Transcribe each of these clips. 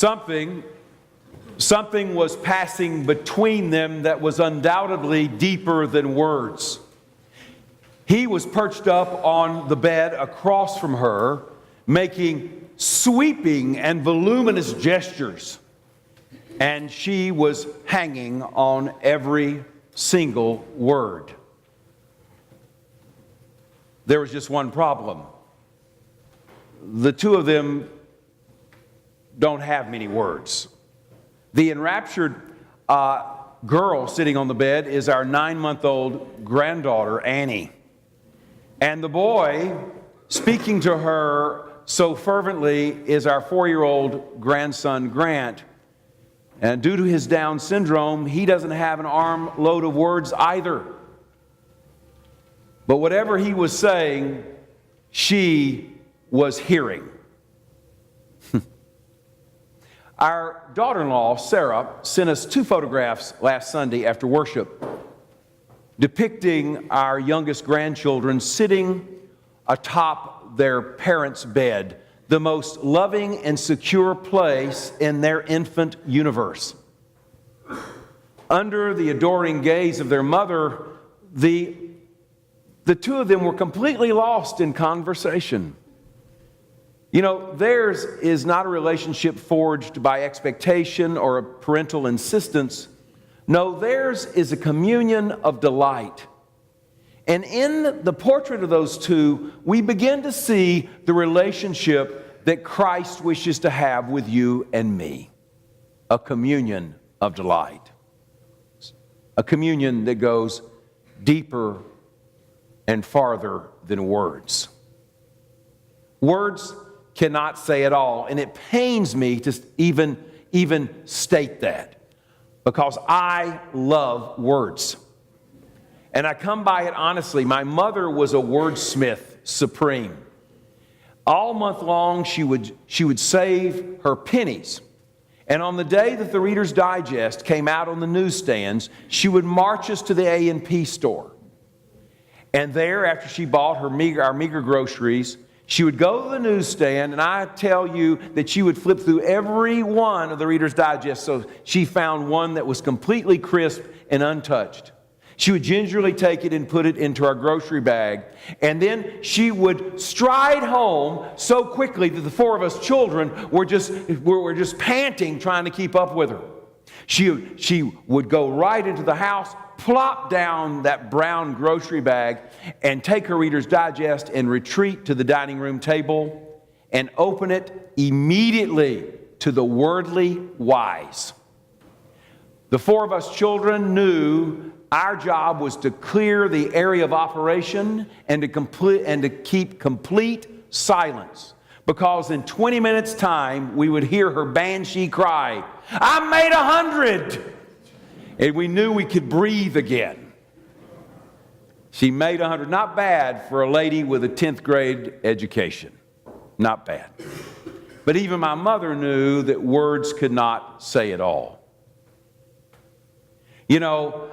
Something was passing between them that was undoubtedly deeper than words. He was perched up on the bed across from her, making sweeping and voluminous gestures. And she was hanging on every single word. There was just one problem. The two of them don't have many words. The enraptured girl sitting on the bed is our 9-month-old granddaughter, Annie. And the boy speaking to her so fervently is our 4-year-old grandson, Grant. And due to his Down syndrome, he doesn't have an armload of words either. But whatever he was saying, she was hearing. Our daughter-in-law, Sarah, sent us 2 photographs last Sunday after worship depicting our youngest grandchildren sitting atop their parents' bed, the most loving and secure place in their infant universe. Under the adoring gaze of their mother, the two of them were completely lost in conversation. You know, theirs is not a relationship forged by expectation or a parental insistence. No, theirs is a communion of delight. And in the portrait of those two, we begin to see the relationship that Christ wishes to have with you and me. A communion of delight. A communion that goes deeper and farther than words. Words cannot say it all, and it pains me to even state that, because I love words. And I come by it honestly. My mother was a wordsmith supreme. All month long, she would save her pennies. And on the day that the Reader's Digest came out on the newsstands, she would march us to the A&P store. And there, after she bought our meager groceries, she would go to the newsstand, and I tell you that she would flip through every one of the Reader's Digest, so she found one that was completely crisp and untouched. She would gingerly take it and put it into our grocery bag, and then she would stride home so quickly that the 4 of us children were just panting, trying to keep up with her. She would go right into the house, plop down that brown grocery bag, and take her Reader's Digest and retreat to the dining room table and open it immediately to the Worldly Wise. The 4 of us children knew our job was to clear the area of operation and to keep complete silence. Because in 20 minutes' time, we would hear her banshee cry, "I made 100!" And we knew we could breathe again. She made 100. Not bad for a lady with a 10th grade education. Not bad. But even my mother knew that words could not say it all. You know,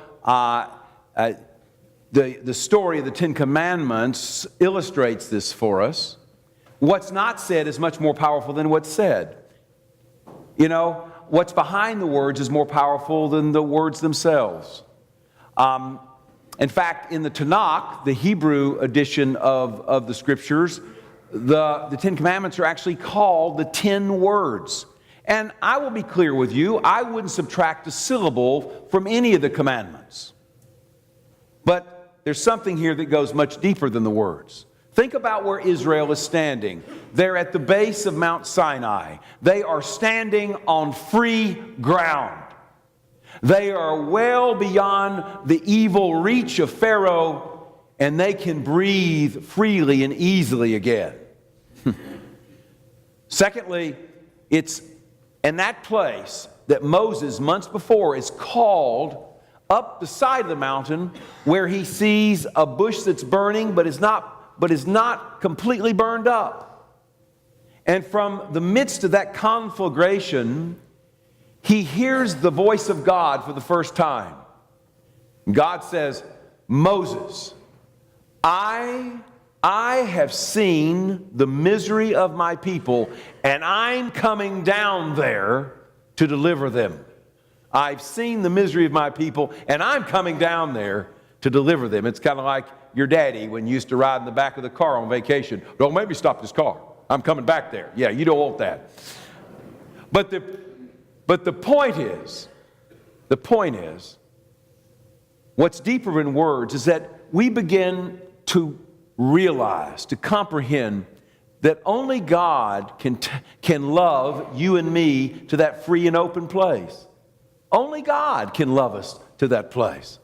the story of the 10 Commandments illustrates this for us. What's not said is much more powerful than what's said. You know, what's behind the words is more powerful than the words themselves. In fact, in the Tanakh, the Hebrew edition of the Scriptures, the 10 Commandments are actually called the 10 words. And I will be clear with you, I wouldn't subtract a syllable from any of the commandments. But there's something here that goes much deeper than the words. Think about where Israel is standing. They're at the base of Mount Sinai. They are standing on free ground. They are well beyond the evil reach of Pharaoh, and they can breathe freely and easily again. Secondly, it's in that place that Moses, months before, is called up the side of the mountain where he sees a bush that's burning but is not completely burned up. And from the midst of that conflagration, he hears the voice of God for the first time. God says, "Moses, I I have seen the misery of my people, and I'm coming down there to deliver them. I've seen the misery of my people, and I'm coming down there to deliver them. It's kind of like your daddy when you used to ride in the back of the car on vacation. Don't make me stop this car. I'm coming back there. Yeah, you don't want that. But the point is, what's deeper in words is that we begin to realize, to comprehend that only God can love you and me to that free and open place. Only God can love us to that place.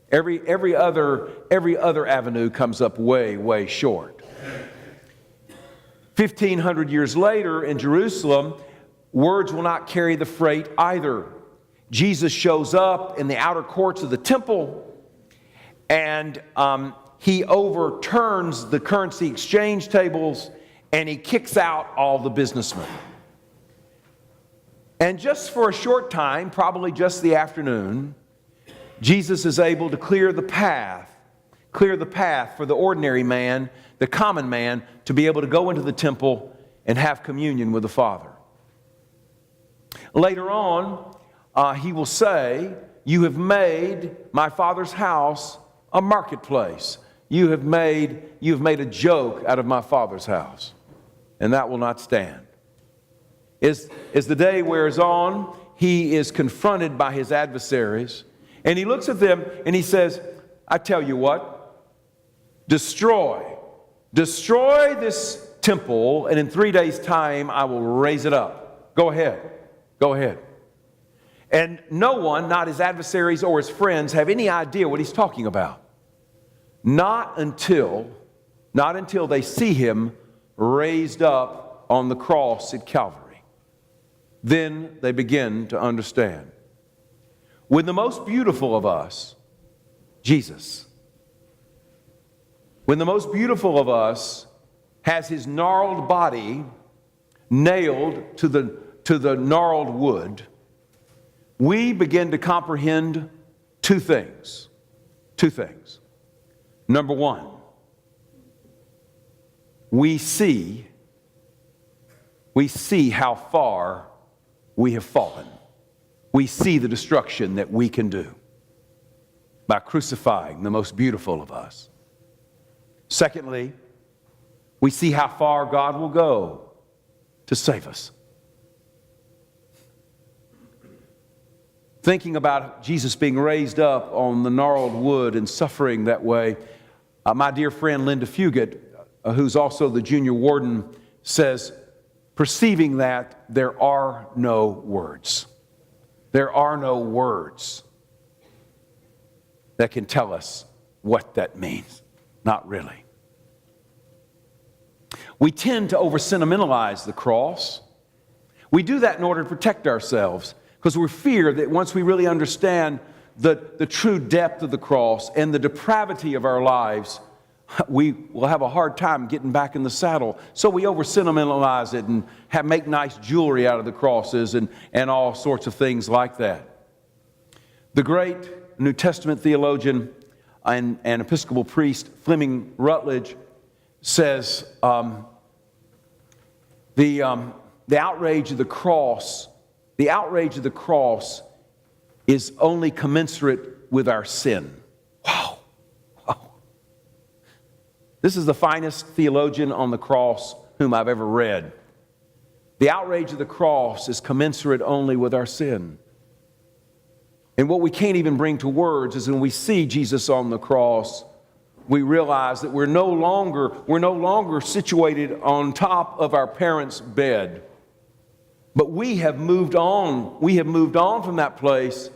Every other avenue comes up way, way short. 1,500 years later in Jerusalem, words will not carry the freight either. Jesus shows up in the outer courts of the temple, and he overturns the currency exchange tables, and he kicks out all the businessmen. And just for a short time, probably just the afternoon, Jesus is able to clear the path for the ordinary man, the common man, to be able to go into the temple and have communion with the Father. Later on, he will say, "You have made my Father's house a marketplace. You have made a joke out of my Father's house." And that will not stand. As the day wears on, he is confronted by his adversaries, and he looks at them and he says, "I tell you what, destroy this temple, and in 3 days' time I will raise it up. Go ahead. And no one, not his adversaries or his friends, have any idea what he's talking about. Not until they see him raised up on the cross at Calvary. Then they begin to understand. When the most beautiful of us, Jesus, when the most beautiful of us has his gnarled body nailed to the gnarled wood, we begin to comprehend two things. Number one, we see how far we have fallen. We see the destruction that we can do by crucifying the most beautiful of us. Secondly, we see how far God will go to save us. Thinking about Jesus being raised up on the gnarled wood and suffering that way, my dear friend Linda Fugit, who's also the junior warden, says, perceiving that there are no words. There are no words that can tell us what that means. Not really. We tend to over-sentimentalize the cross. We do that in order to protect ourselves, because we fear that once we really understand the true depth of the cross and the depravity of our lives, we will have a hard time getting back in the saddle. So we over-sentimentalize it and make nice jewelry out of the crosses and all sorts of things like that. The great New Testament theologian and Episcopal priest Fleming Rutledge says the outrage of the cross is only commensurate with our sin. Wow. This is the finest theologian on the cross whom I've ever read. The outrage of the cross is commensurate only with our sin. And what we can't even bring to words is when we see Jesus on the cross, we realize that we're no longer situated on top of our parents' bed. But we have moved on. We have moved on from that place,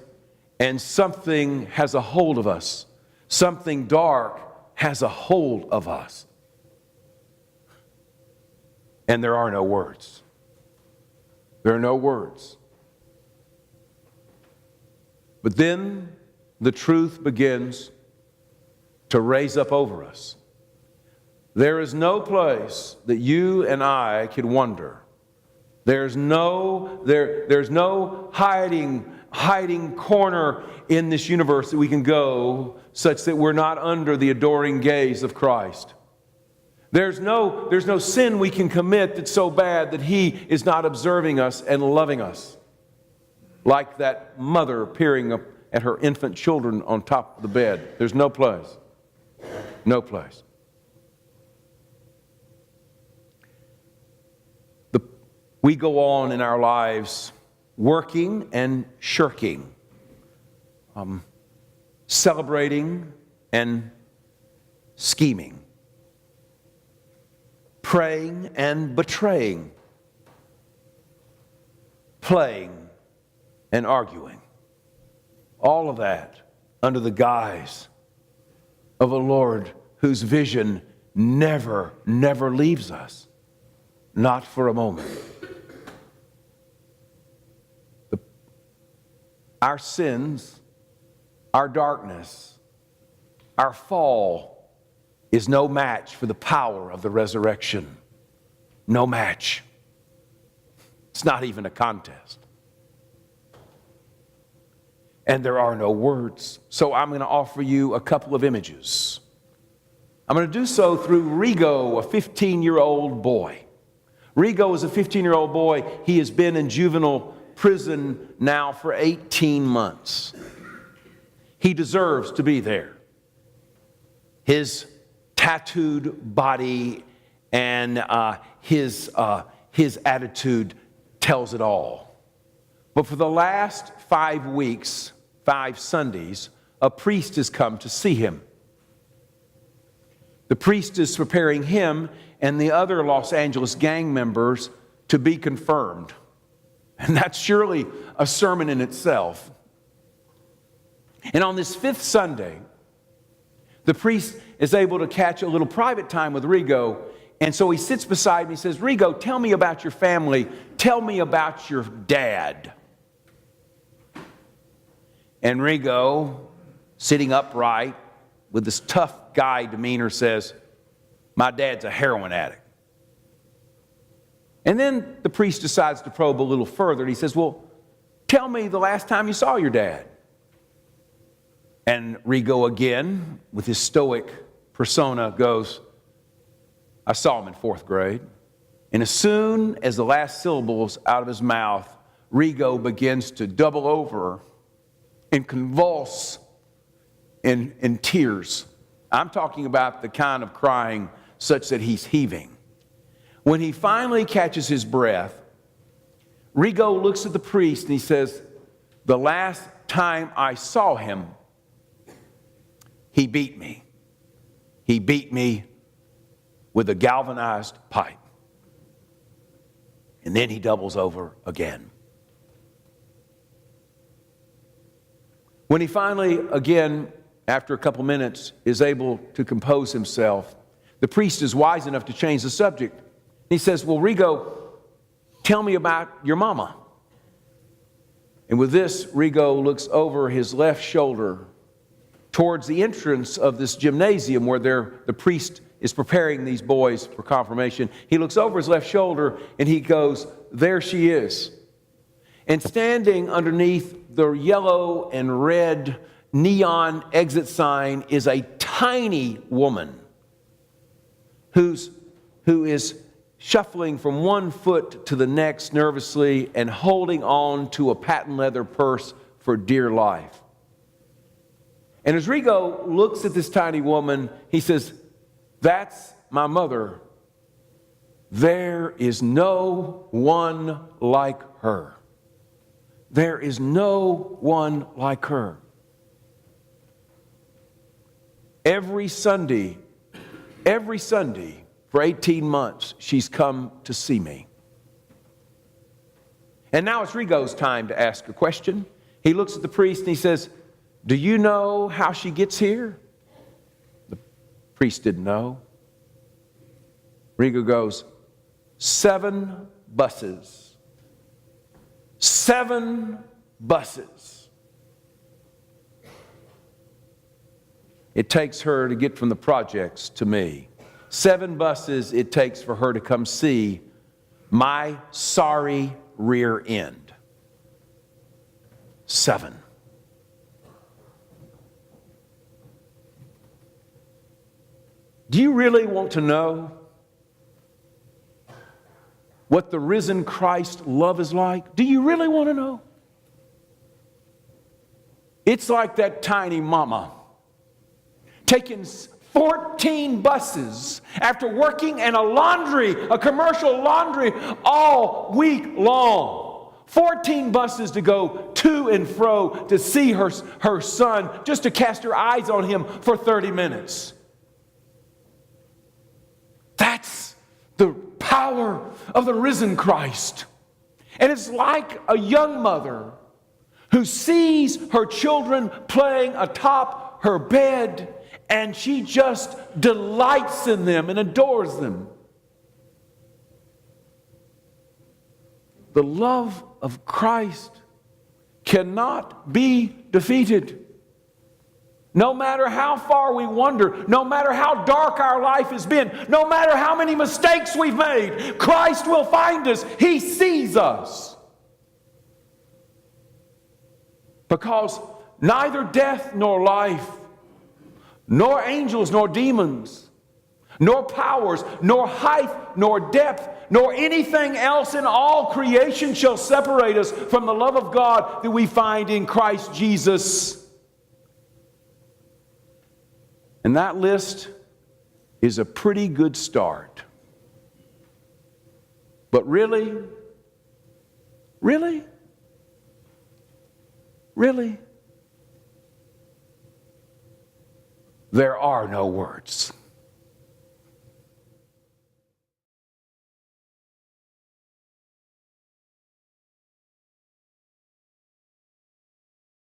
and something has a hold of us. Something dark has a hold of us. And there are no words. There are no words. But then the truth begins to raise up over us. There is no place that you and I can wander. There's no hiding hiding corner in this universe that we can go such that we're not under the adoring gaze of Christ. There's no sin we can commit that's so bad that He is not observing us and loving us. Like that mother peering up at her infant children on top of the bed. There's no place. No place. We go on in our lives working and shirking, celebrating and scheming, praying and betraying, playing and arguing. All of that under the guise of a Lord whose vision never leaves us, not for a moment. Our sins, our darkness, our fall is no match for the power of the resurrection. No match. It's not even a contest. And there are no words. So I'm going to offer you a couple of images. I'm going to do so through Rigo, a 15-year-old boy. Rigo is a 15-year-old boy. He has been in juvenile prison now for 18 months. He deserves to be there. His tattooed body and his attitude tells it all. But for the last 5 weeks, 5 Sundays, a priest has come to see him. The priest is preparing him and the other Los Angeles gang members to be confirmed. And that's surely a sermon in itself. And on this 5th Sunday, the priest is able to catch a little private time with Rigo. And so he sits beside me and says, Rigo, tell me about your family. Tell me about your dad. And Rigo, sitting upright with this tough guy demeanor, says, my dad's a heroin addict. And then the priest decides to probe a little further. And he says, well, tell me the last time you saw your dad. And Rigo again, with his stoic persona, goes, I saw him in 4th grade. And as soon as the last syllable's out of his mouth, Rigo begins to double over and convulse in tears. I'm talking about the kind of crying such that he's heaving. When he finally catches his breath, Rigo looks at the priest and he says, the last time I saw him, he beat me. He beat me with a galvanized pipe. And then he doubles over again. When he finally, again, after a couple minutes, is able to compose himself, the priest is wise enough to change the subject. He says, well, Rigo, tell me about your mama. And with this, Rigo looks over his left shoulder towards the entrance of this gymnasium where the priest is preparing these boys for confirmation. He looks over his left shoulder and he goes, there she is. And standing underneath the yellow and red neon exit sign is a tiny woman who is shuffling from one foot to the next nervously and holding on to a patent leather purse for dear life. And as Rigo looks at this tiny woman, he says, that's my mother. There is no one like her. There is no one like her. Every Sunday, for 18 months, she's come to see me. And now it's Rigo's time to ask a question. He looks at the priest and he says, do you know how she gets here? The priest didn't know. Rigo goes, 7 buses. 7 buses. It takes her to get from the projects to me. 7 buses it takes for her to come see my sorry rear end. 7. Do you really want to know what the risen Christ love is like? Do you really want to know? It's like that tiny mama taking 14 buses after working in a commercial laundry all week long. 14 buses to go to and fro to see her son, just to cast her eyes on him for 30 minutes. That's the power of the risen Christ. And it's like a young mother who sees her children playing atop her bed, and she just delights in them and adores them. The love of Christ cannot be defeated. No matter how far we wander, no matter how dark our life has been, no matter how many mistakes we've made, Christ will find us. He sees us. Because neither death nor life, nor angels nor demons, nor powers, nor height nor depth, nor anything else in all creation shall separate us from the love of God that we find in Christ Jesus. And that list is a pretty good start. But really, there are no words.